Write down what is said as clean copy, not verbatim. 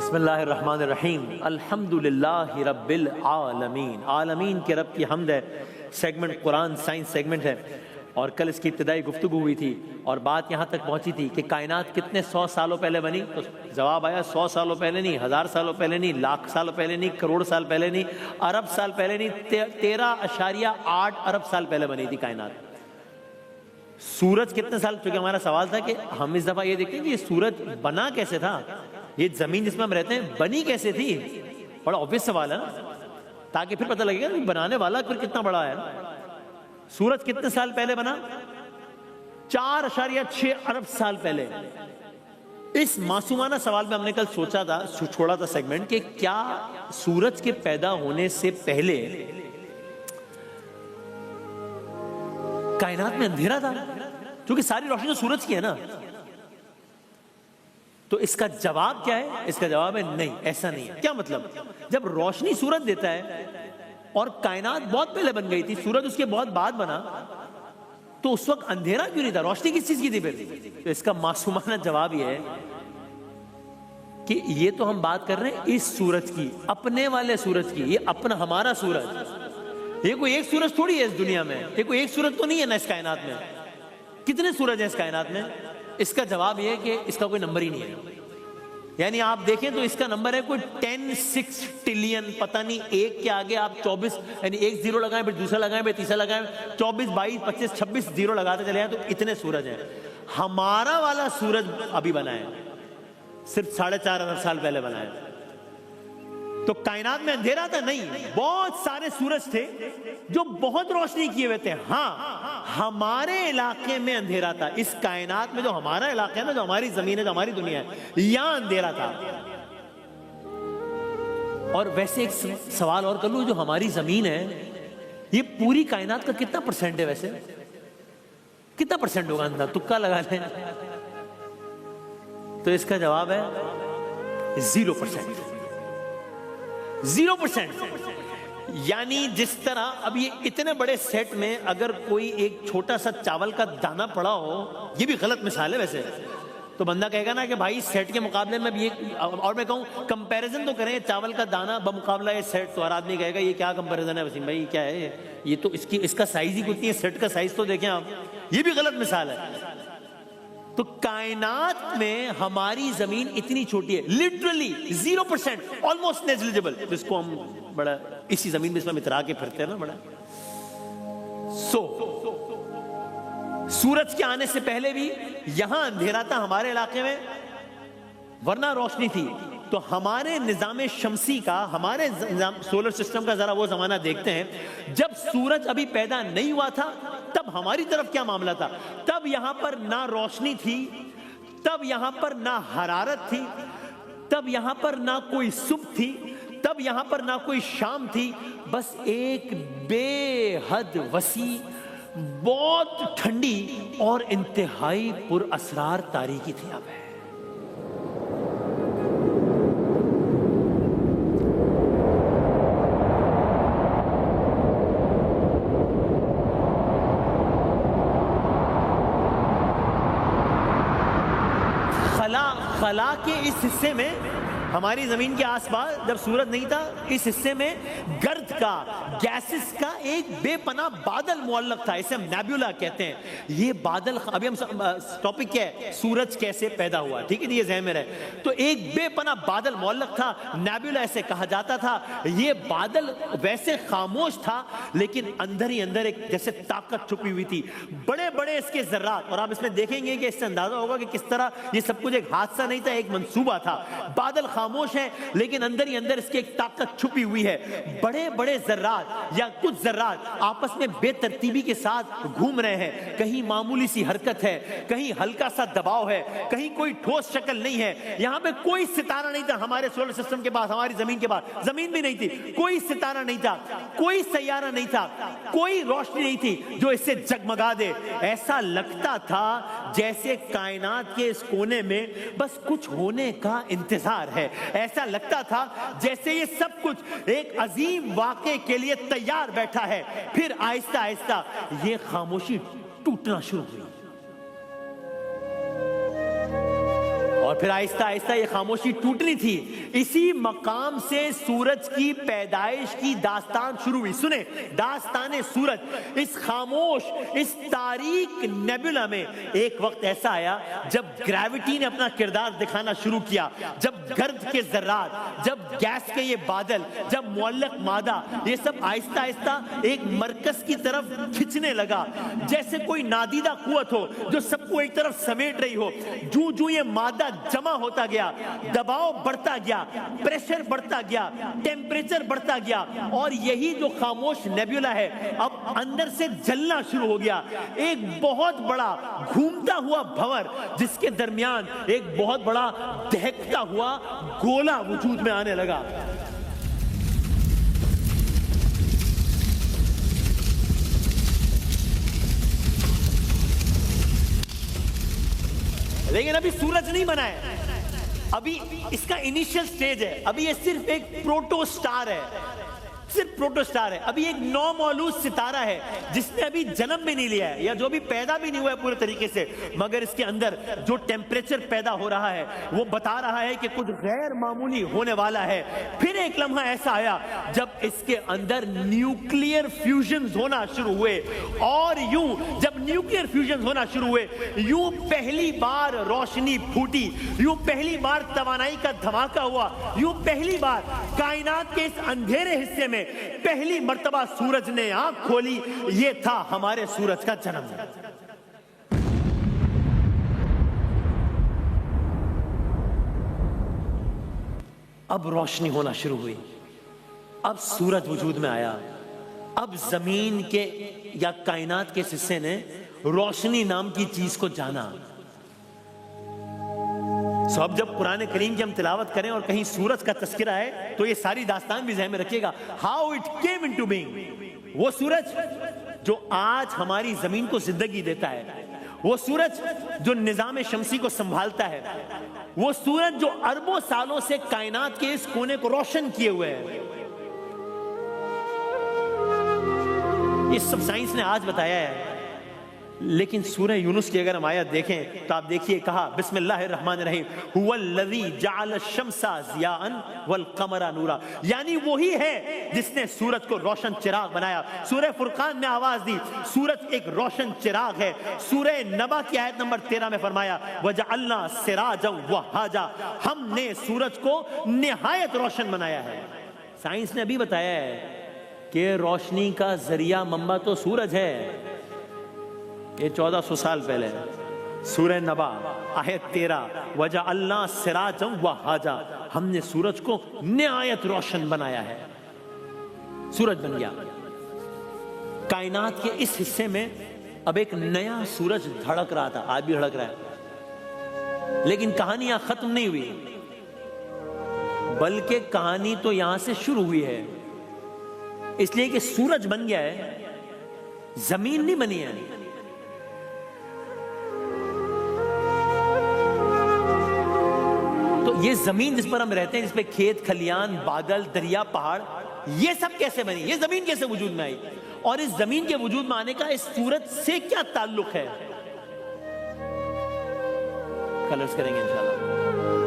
बिस्मिल्लाहिर्रहमानिर्रहीम अल्हम्दुलिल्लाहि रब्बिल आलमीन। आलमीन के रब की हम्द है। सेगमेंट कुरान साइंस सेगमेंट है और कल इसकी इब्तिदाई गुफ्तगू हुई थी और बात यहाँ तक पहुँची थी कि कायनात कितने 100 सालों पहले बनी। तो जवाब आया 100 सालों पहले नहीं, 1000 सालों पहले नहीं, लाख सालों पहले नहीं, करोड़ साल पहले नहीं, अरब साल पहले नहीं, 13.8 अरब साल पहले बनी थी कायनात। सूरज कितने साल, क्योंकि हमारा सवाल था कि हम इस दफा ये देखते हैं कि ये सूरज बना कैसे था, ये जमीन जिसमें हम रहते हैं बनी कैसे थी। बड़ा ऑब्वियस सवाल है ना, ताकि फिर पता लगेगा कि बनाने वाला फिर कितना बड़ा है। सूरज कितने साल पहले बना? 4.6 अरब साल पहले। इस मासूमाना सवाल में हमने कल सोचा था, छोड़ा था सेगमेंट, कि क्या सूरज के पैदा होने से पहले कायनात में अंधेरा था? क्योंकि सारी रोशनी तो सूरज की है ना। तो इसका जवाब क्या है? इसका जवाब है नहीं, ऐसा नहीं है। क्या मतलब? जब रोशनी सूरज देता है और कायनात बहुत पहले बन गई थी, सूरज उसके बहुत बाद बना, तो उस वक्त अंधेरा क्यों नहीं था? रोशनी किस चीज की थी फिर? तो इसका मासूमाना जवाब यह है कि ये तो हम बात कर रहे हैं इस सूरज की, अपने वाले सूरज की। ये अपना हमारा सूरज, ये कोई एक सूरज थोड़ी है इस दुनिया में, ये कोई एक सूरज तो नहीं है ना इस कायनात में। कितने सूरज हैं इस कायनात में? इसका जवाब यह है कि इसका कोई नंबर ही नहीं है। यानी आप देखें तो इसका नंबर है कोई 10 ट्रिलियन, पता नहीं, एक के आगे आप 24, यानी एक जीरो लगाएं, फिर दूसरा लगाएं, फिर तीसरा लगाएं, 24, 22, 25, 26 जीरो लगाते चले जाएं, तो इतने सूरज हैं। हमारा वाला सूरज अभी बना है, सिर्फ 4.5 अरब साल पहले बना है। तो कायनात में अंधेरा था? नहीं, बहुत सारे सूरज थे जो बहुत रोशनी किए हुए थे। हाँ, हमारे इलाके में अंधेरा था। इस कायनात में जो हमारा इलाका है ना, जो हमारी जमीन है, जो हमारी दुनिया है, यहां अंधेरा था। और वैसे एक सवाल और कर लूं, जो हमारी जमीन है, ये पूरी कायनात का कितना परसेंट है? वैसे कितना परसेंट होगा? अंदर तुक्का लगा लें तो इसका जवाब है 0%। 0%। यानी जिस तरह अब ये इतने बड़े सेट में अगर कोई एक छोटा सा चावल का दाना पड़ा हो, ये भी गलत मिसाल है वैसे, तो बंदा कहेगा ना कि भाई सेट के मुकाबले में ये, और मैं कहूं कंपैरिजन तो करें, चावल का दाना बमुकाबला ये सेट, तो हर आदमी कहेगा ये क्या कंपैरिजन है वसीम भाई, क्या है ये, तो इसका साइज ही कुछ नहीं है, सेट का साइज तो देखें आप। ये भी गलत मिसाल है। तो कायनात में हमारी जमीन इतनी छोटी है, लिटरली 0%, ऑलमोस्ट नेग्लिजिबल, जिसको हम बड़ा इसी जमीन में इसमें इतरा के फिरते हैं ना बड़ा। सूरज के आने से पहले भी यहां अंधेरा था हमारे इलाके में, वरना रोशनी थी। तो हमारे निजाम शमसी का, हमारे सोलर सिस्टम का जरा वो जमाना देखते हैं, जब सूरज अभी पैदा नहीं हुआ था, तब हमारी तरफ क्या मामला था? तब यहां पर ना रोशनी थी, तब यहां पर ना हरारत थी, तब यहां पर ना कोई सुबह थी, तब यहां पर ना कोई शाम थी। बस एक बेहद वसी, बहुत ठंडी और इंतहाई पुरअसरार तारीकी थी। अब है खला के इस हिस्से में, हमारी जमीन के आसपास जब सूरज नहीं था, इस हिस्से में गर्द का, गैसेस का एक बेपना बादल मुअल्लक था। इसे हम नेबुला कहते हैं। ये बादल, अभी हम टॉपिक क्या है, सूरज कैसे पैदा हुआ, ठीक है, ये ज़हन में रहे। तो एक बेपना बादल मुअल्लक था, नेबुला ऐसे कहा जाता था। ये बादल वैसे खामोश था, लेकिन अंदर ही अंदर एक जैसे ताकत छुपी हुई थी। बड़े बड़े इसके जर्रात, और आप इसमें देखेंगे कि इससे अंदाजा होगा कि किस तरह ये सब कुछ एक हादसा नहीं था, एक मंसूबा था। बादल खामोश है, लेकिन अंदर ही अंदर इसकी एक ताकत छुपी हुई है। बड़े बड़े जर्रात या कुछ जर्रात आपस में बेतरतीबी के साथ घूम रहे हैं। कहीं मामूली सी हरकत है, कहीं हल्का सा दबाव है, कहीं कोई ठोस शक्ल नहीं है। यहां पे कोई सितारा नहीं था हमारे सोलर सिस्टम के पास, हमारी जमीन के पास जमीन भी नहीं थी, कोई सितारा नहीं था, कोई सैयारा नहीं था, कोई रोशनी नहीं थी जो इससे जगमगा दे। ऐसा लगता था जैसे कायनात के इस कोने में बस कुछ होने का इंतजार है। ऐसा लगता था जैसे ये सब कुछ एक अजीम वाक़े के लिए तैयार बैठा है। फिर आहिस्ता आहिस्ता ये खामोशी टूटना शुरू हुई और फिर आहिस्ता आहिस्ता ये खामोशी टूटनी थी, इसी मकाम से सूरज की पैदाइश की दास्तान शुरू हुई। सुने, दास्तान सूरज। इस खामोश, इस तारीक नेबुला में एक वक्त ऐसा आया जब ग्रेविटी ने अपना किरदार दिखाना शुरू किया, जब गर्द के जर्रात, जब गैस के ये बादल, जब मुअल्लक मादा, ये सब आहिस्ता आहिस्ता एक मरकज की तरफ खिंचने लगा, जैसे कोई नादीदा कुव्वत हो जो सबको एक तरफ समेट रही हो। जूं जूं ये मादा जमा होता गया, दबाव बढ़ता गया, प्रेशर बढ़ता गया, टेम्परेचर बढ़ता गया, और यही जो खामोश नेबुला है अब अंदर से जलना शुरू हो गया। एक बहुत बड़ा घूमता हुआ भंवर जिसके दरमियान एक बहुत बड़ा दहकता हुआ गोला वजूद में आने लगा। लेकिन अभी सूरज नहीं बना है, अभी इसका इनिशियल स्टेज है, अभी ये सिर्फ एक प्रोटो स्टार है, सिर्फ प्रोटो स्टार है। अभी एक नौ मौलूद सितारा है जिसने अभी जन्म भी नहीं लिया है, या जो भी पैदा भी नहीं हुआ है पूरे तरीके से, मगर इसके अंदर जो टेम्परेचर पैदा हो रहा है वो बता रहा है कि कुछ गैर मामूली होने वाला है। फिर एक लम्हा ऐसा आया जब इसके अंदर न्यूक्लियर फ्यूजन होना शुरू हुए, और यूं जब न्यूक्लियर फ्यूजन होना शुरू हुए, यूं पहली बार रोशनी फूटी, यूं पहली बार तवानाई का धमाका हुआ, यूं पहली बार कायनात के इस अंधेरे हिस्से में पहली मर्तबा सूरज ने आंख खोली। ये था हमारे सूरज का जन्म। अब रोशनी होना शुरू हुई, अब सूरज वजूद में आया, अब जमीन के या कायनात के हिस्से ने रोशनी नाम की चीज को जाना। सो अब जब कुरान करीम की हम तिलावत करें और कहीं सूरज का तस्करा है तो ये सारी दास्तान भी ज़हन में रखिएगा, how it came into being. वो सूरज जो आज हमारी जमीन को जिंदगी देता है, वो सूरज जो निजाम शमसी को संभालता है, वो सूरज जो अरबों सालों से कायनात के इस कोने को रोशन किए हुए है, ये सब साइंस ने आज बताया है। लेकिन सूरह यूनुस की अगर हम आयत देखें तो आप देखिए, कहा बिस्मिल्लाहिर्रहमानिर्रहीम, हुवल्लज़ी जअल शम्सा ज़ियाअन वल क़मरा नूरा, यानी वही है जिसने सूरज को रोशन चिराग बनाया। सूरह फुरकान में आवाज दी, सूरज एक रोशन चिराग है। सूरह नबा की आयत नंबर 13 में फरमाया, वजअलना सिराजन वहाजा, हमने सूरज को निहायत रोशन बनाया है। साइंस ने अभी बताया है कि रोशनी का जरिया मंबा तो सूरज है। ये 1400 साल पहले सूरह नबा आयत 13, वजअलना सिराजन वहाजा, हमने सूरज को निहायत रोशन बनाया है। सूरज बन गया। कायनात के इस हिस्से में अब एक नया सूरज धड़क रहा था, आज भी धड़क रहा है। लेकिन कहानी यहां खत्म नहीं हुई, बल्कि कहानी तो यहां से शुरू हुई है। इसलिए कि सूरज बन गया है, जमीन नहीं बनी है। तो ये जमीन जिस पर हम रहते हैं, जिस पे खेत खलियान, बादल, दरिया, पहाड़, ये सब कैसे बनी, ये जमीन कैसे वजूद में आई, और इस जमीन के वजूद में आने का इस सूरज से क्या ताल्लुक है, कलर्स करेंगे इंशाल्लाह।